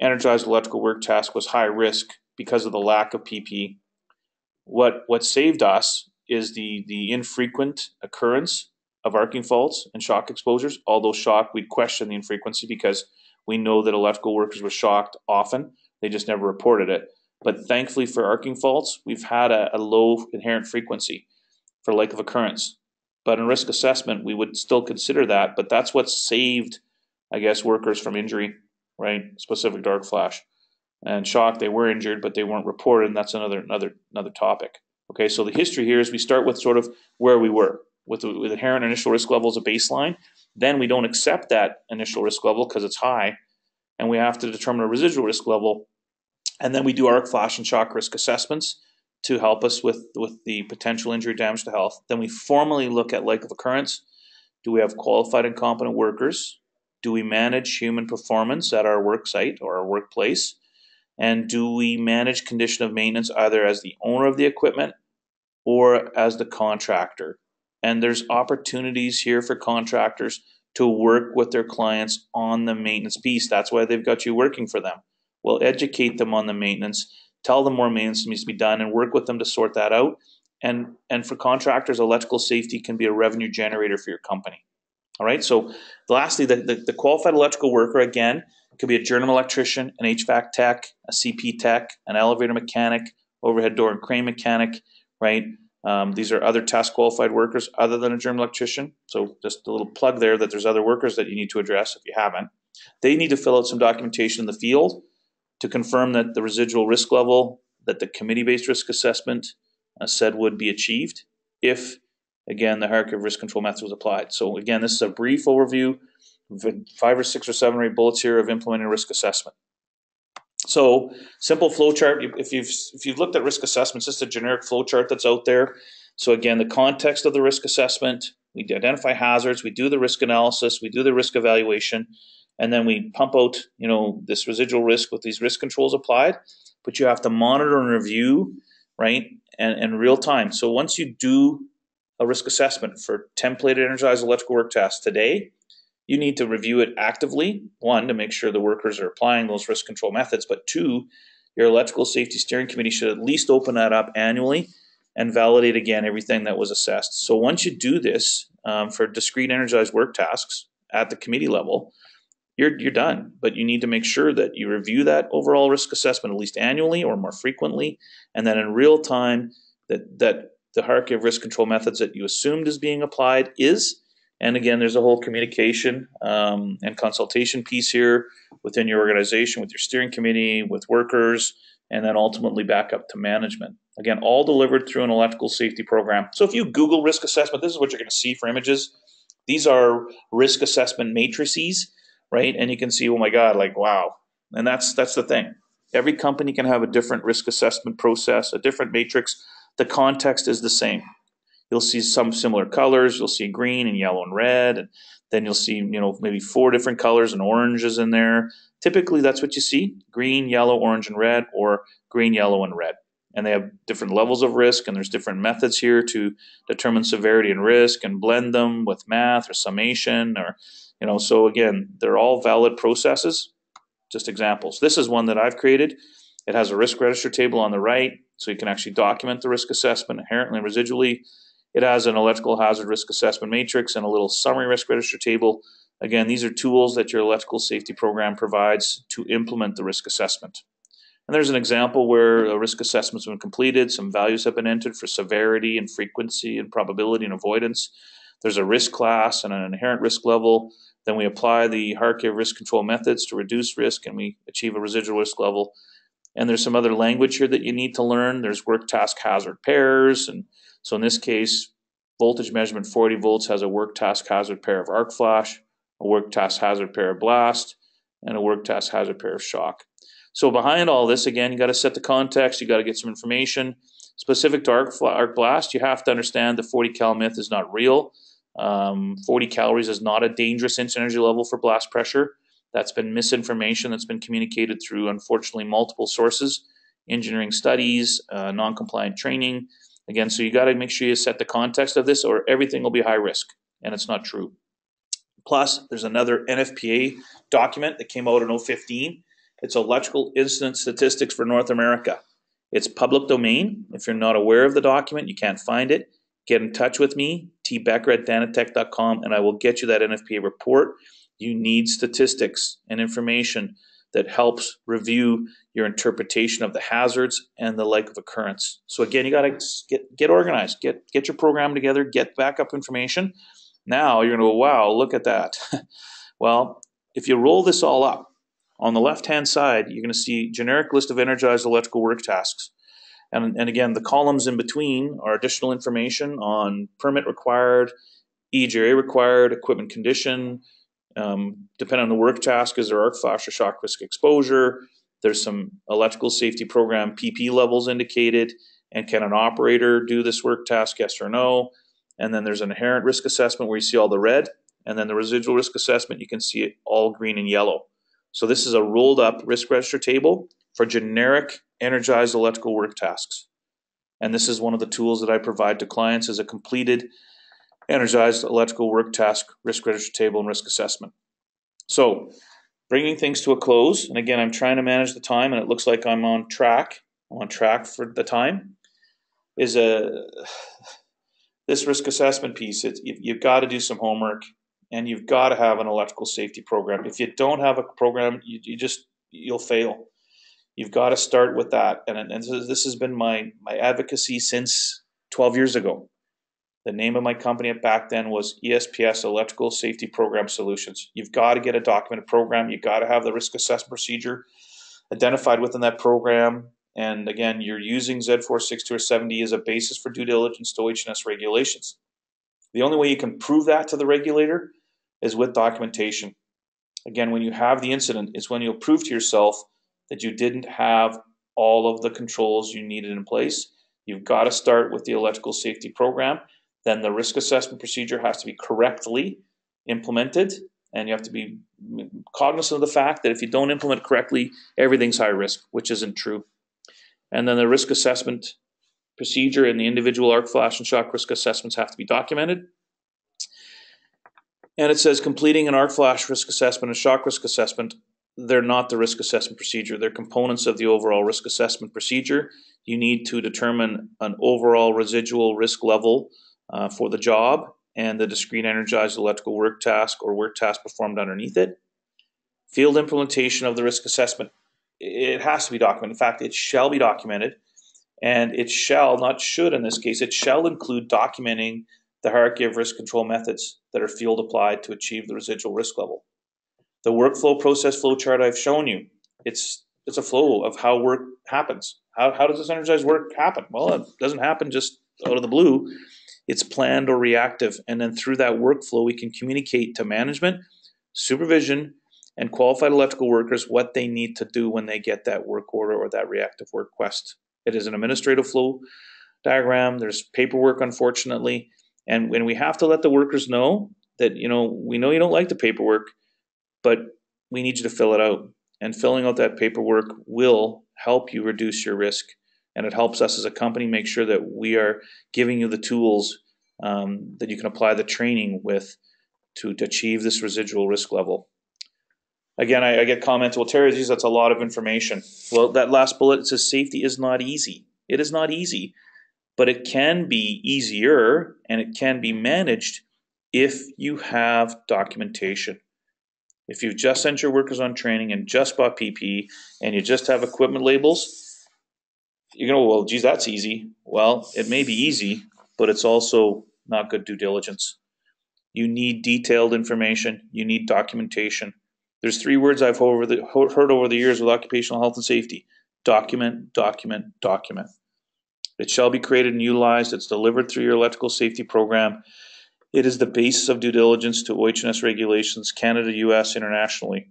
energized electrical work task was high risk because of the lack of PP. What saved us is the infrequent occurrence of arcing faults and shock exposures. Although shock, we'd question the infrequency because we know that electrical workers were shocked often. They just never reported it. But thankfully for arcing faults, we've had a low inherent frequency for like of occurrence. But in risk assessment, we would still consider that, but that's what saved, I guess, workers from injury, right? Specific to arc flash. And shock, they were injured, but they weren't reported, and that's another topic. Okay, so the history here is we start with sort of where we were, with inherent initial risk level as a baseline. Then we don't accept that initial risk level because it's high, and we have to determine a residual risk level. And then we do arc flash and shock risk assessments to help us with the potential injury damage to health. Then we formally look at like of occurrence. Do we have qualified and competent workers? Do we manage human performance at our work site or our workplace? And do we manage condition of maintenance either as the owner of the equipment or as the contractor? And there's opportunities here for contractors to work with their clients on the maintenance piece. That's why they've got you working for them. We'll educate them on the maintenance, tell them more maintenance needs to be done, and work with them to sort that out. And for contractors, electrical safety can be a revenue generator for your company. All right, so lastly, the qualified electrical worker, again, could be a journeyman electrician, an HVAC tech, a CP tech, an elevator mechanic, overhead door and crane mechanic, right? These are other task qualified workers other than a journeyman electrician. So just a little plug there that there's other workers that you need to address if you haven't. They need to fill out some documentation in the field to confirm that the residual risk level that the committee-based risk assessment said would be achieved if, again, the hierarchy of risk control methods was applied. So again, this is a brief overview, 5 or 6 or 7 or 8 bullets here of implementing a risk assessment. So simple flow chart. If you've looked at risk assessments, it's just a generic flow chart that's out there. So again, the context of the risk assessment, we identify hazards, we do the risk analysis, we do the risk evaluation, and then we pump out, this residual risk with these risk controls applied. But you have to monitor and review right? And real time. So once you do a risk assessment for templated energized electrical work tasks today, you need to review it actively, one, to make sure the workers are applying those risk control methods, but two, your electrical safety steering committee should at least open that up annually and validate again everything that was assessed. So once you do this for discrete energized work tasks at the committee level, you're done. But you need to make sure that you review that overall risk assessment at least annually or more frequently, and then in real time that the hierarchy of risk control methods that you assumed is being applied is. And again, there's a whole communication and consultation piece here within your organization, with your steering committee, with workers, and then ultimately back up to management. Again, all delivered through an electrical safety program. So if you Google risk assessment, this is what you're going to see for images. These are risk assessment matrices, right? And you can see, oh my God, like, wow. And that's the thing. Every company can have a different risk assessment process, a different matrix. The context is the same. You'll see some similar colors. You'll see green and yellow and red. And then you'll see, maybe 4 different colors and oranges in there. Typically, that's what you see: green, yellow, orange, and red, or green, yellow, and red. And they have different levels of risk, and there's different methods here to determine severity and risk and blend them with math or summation or, so again, they're all valid processes, just examples. This is one that I've created. It has a risk register table on the right, so you can actually document the risk assessment inherently and residually. It has an electrical hazard risk assessment matrix and a little summary risk register table. Again, these are tools that your electrical safety program provides to implement the risk assessment. And there's an example where a risk assessment's been completed. Some values have been entered for severity and frequency and probability and avoidance. There's a risk class and an inherent risk level. Then we apply the hierarchy of risk control methods to reduce risk, and we achieve a residual risk level. And there's some other language here that you need to learn. There's work task hazard pairs. And so in this case, voltage measurement 40 volts has a work task hazard pair of arc flash, a work task hazard pair of blast, and a work task hazard pair of shock. So behind all this, again, you got to set the context. You got to get some information. Specific to arc blast, you have to understand the 40 cal myth is not real. 40 calories is not a dangerous incident energy level for blast pressure. That's been misinformation that's been communicated through, unfortunately, multiple sources, engineering studies, non-compliant training. Again, so you got to make sure you set the context of this, or everything will be high risk, and it's not true. Plus, there's another NFPA document that came out in 2015. It's Electrical Incident Statistics for North America. It's public domain. If you're not aware of the document, you can't find it, get in touch with me, tbecker@danatec.com, and I will get you that NFPA report. You need statistics and information that helps review your interpretation of the hazards and the like of occurrence. So again, you got to get organized, get your program together, get backup information. Now you're going to go, wow, look at that. Well, if you roll this all up, on the left-hand side, you're going to see generic list of energized electrical work tasks. And again, the columns in between are additional information on permit required, EJA required, equipment condition. Depending on the work task, is there arc flash or shock risk exposure? There's some electrical safety program PP levels indicated, and can an operator do this work task, yes or no? And then there's an inherent risk assessment where you see all the red, and then the residual risk assessment, you can see it all green and yellow. So this is a rolled up risk register table for generic energized electrical work tasks. And this is one of the tools that I provide to clients as a completed energized electrical work task risk register table and risk assessment. So bringing things to a close, and again, I'm trying to manage the time, and it looks like I'm on track. I'm on track for the time. Is this risk assessment piece. You've got to do some homework, and you've got to have an electrical safety program. If you don't have a program, you'll fail. You've got to start with that, and this has been my advocacy since 12 years ago. The name of my company back then was ESPS Electrical Safety Program Solutions. You've got to get a documented program. You've got to have the risk assessment procedure identified within that program. And again, you're using Z462 or 70E as a basis for due diligence to OH&S regulations. The only way you can prove that to the regulator is with documentation. Again, when you have the incident, it's when you'll prove to yourself that you didn't have all of the controls you needed in place. You've got to start with the electrical safety program. Then the risk assessment procedure has to be correctly implemented, and you have to be cognizant of the fact that if you don't implement correctly, everything's high risk, which isn't true. And then the risk assessment procedure and the individual arc flash and shock risk assessments have to be documented. And it says completing an arc flash risk assessment and shock risk assessment, they're not the risk assessment procedure. They're components of the overall risk assessment procedure. You need to determine an overall residual risk level for the job and the discrete energized electrical work task or work task performed underneath it. Field implementation of the risk assessment, it has to be documented. In fact, it shall be documented, and it shall, not should in this case, it shall include documenting the hierarchy of risk control methods that are field applied to achieve the residual risk level. The workflow process flow chart I've shown you, it's a flow of how work happens. How does this energized work happen? Well, it doesn't happen just out of the blue. It's planned or reactive, and then through that workflow, we can communicate to management, supervision, and qualified electrical workers what they need to do when they get that work order or that reactive work request. It is an administrative flow diagram. There's paperwork, unfortunately, and when we have to let the workers know that, we know you don't like the paperwork, but we need you to fill it out. And filling out that paperwork will help you reduce your risk. And it helps us as a company make sure that we are giving you the tools that you can apply the training with to achieve this residual risk level. Again, I get comments, well, Terry, that's a lot of information. Well, that last bullet says safety is not easy. It is not easy, but it can be easier and it can be managed if you have documentation. If you've just sent your workers on training and just bought PPE and you just have equipment labels, you're going to, well, geez, that's easy. Well, it may be easy, but it's also not good due diligence. You need detailed information. You need documentation. There's 3 words I've heard over the years with occupational health and safety. Document, document, document. It shall be created and utilized. It's delivered through your electrical safety program. It is the basis of due diligence to OH&S regulations, Canada, US, internationally.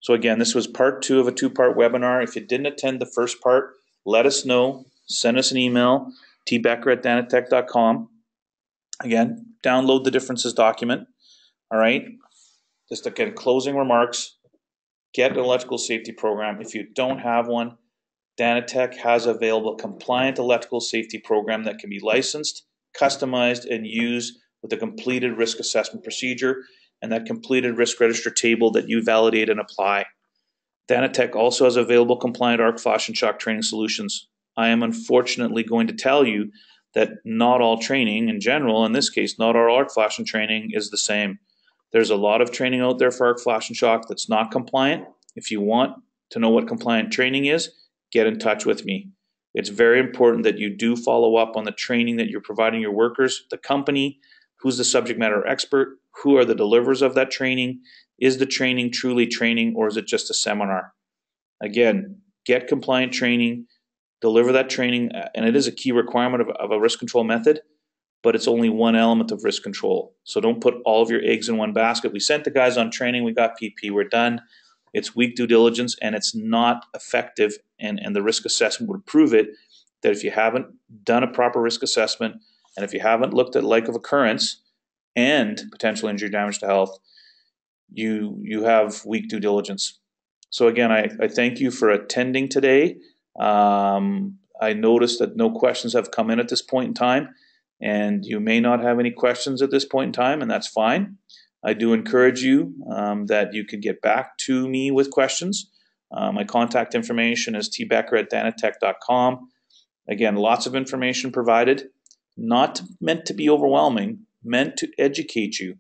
So again, this was part 2 of a 2-part webinar. If you didn't attend the first part, let us know. Send us an email, tbecker@danatec.com. Again, download the differences document. All right. Just again, closing remarks. Get an electrical safety program. If you don't have one, Danatec has available a compliant electrical safety program that can be licensed, customized, and used with a completed risk assessment procedure and that completed risk register table that you validate and apply. Danatec also has available compliant arc flash and shock training solutions. I am unfortunately going to tell you that not all training in general, in this case, not all arc flash and training is the same. There's a lot of training out there for arc flash and shock that's not compliant. If you want to know what compliant training is, get in touch with me. It's very important that you do follow up on the training that you're providing your workers, the company, who's the subject matter expert, who are the deliverers of that training, is the training truly training or is it just a seminar? Again, get compliant training, deliver that training, and it is a key requirement of a risk control method, but it's only one element of risk control. So don't put all of your eggs in one basket. We sent the guys on training, we got PP, we're done. It's weak due diligence and it's not effective, and the risk assessment would prove it, that if you haven't done a proper risk assessment and if you haven't looked at like of occurrence and potential injury damage to health, you have weak due diligence. So again, I thank you for attending today. I noticed that no questions have come in at this point in time, and you may not have any questions at this point in time, and that's fine. I do encourage you that you could get back to me with questions. My contact information is tbecker@danatec.com. Again, lots of information provided, not meant to be overwhelming, meant to educate you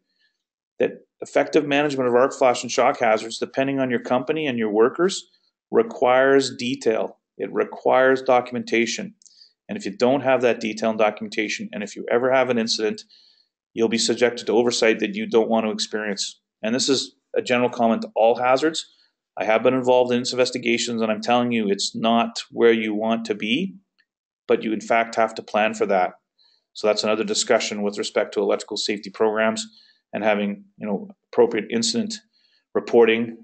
that effective management of arc flash and shock hazards, depending on your company and your workers, requires detail. It requires documentation. And if you don't have that detail and documentation, and if you ever have an incident, you'll be subjected to oversight that you don't want to experience. And this is a general comment to all hazards. I have been involved in investigations, and I'm telling you, it's not where you want to be, but you in fact have to plan for that. So that's another discussion with respect to electrical safety programs and having, appropriate incident reporting,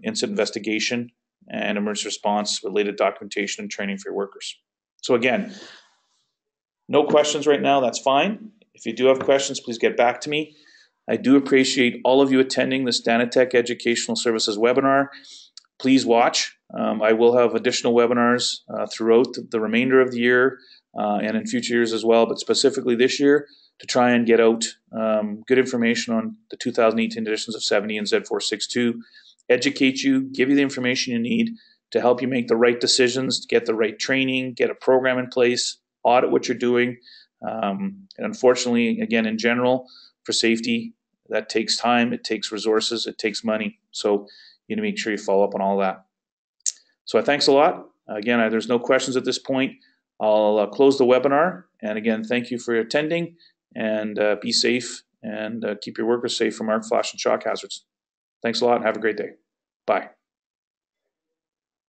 incident investigation, and emergency response related documentation and training for your workers. So again, no questions right now, that's fine. If you do have questions, please get back to me. I do appreciate all of you attending this Danatec Educational Services webinar. Please watch. I will have additional webinars throughout the remainder of the year and in future years as well, but specifically this year to try and get out good information on the 2018 editions of 70 and Z462, educate you, give you the information you need to help you make the right decisions, to get the right training, get a program in place, audit what you're doing. And unfortunately, again, in general, for safety, that takes time, it takes resources, it takes money. So you need to make sure you follow up on all that. So thanks a lot. Again, there's no questions at this point. I'll close the webinar. And again, thank you for attending, and be safe and keep your workers safe from arc, flash, and shock hazards. Thanks a lot and have a great day. Bye.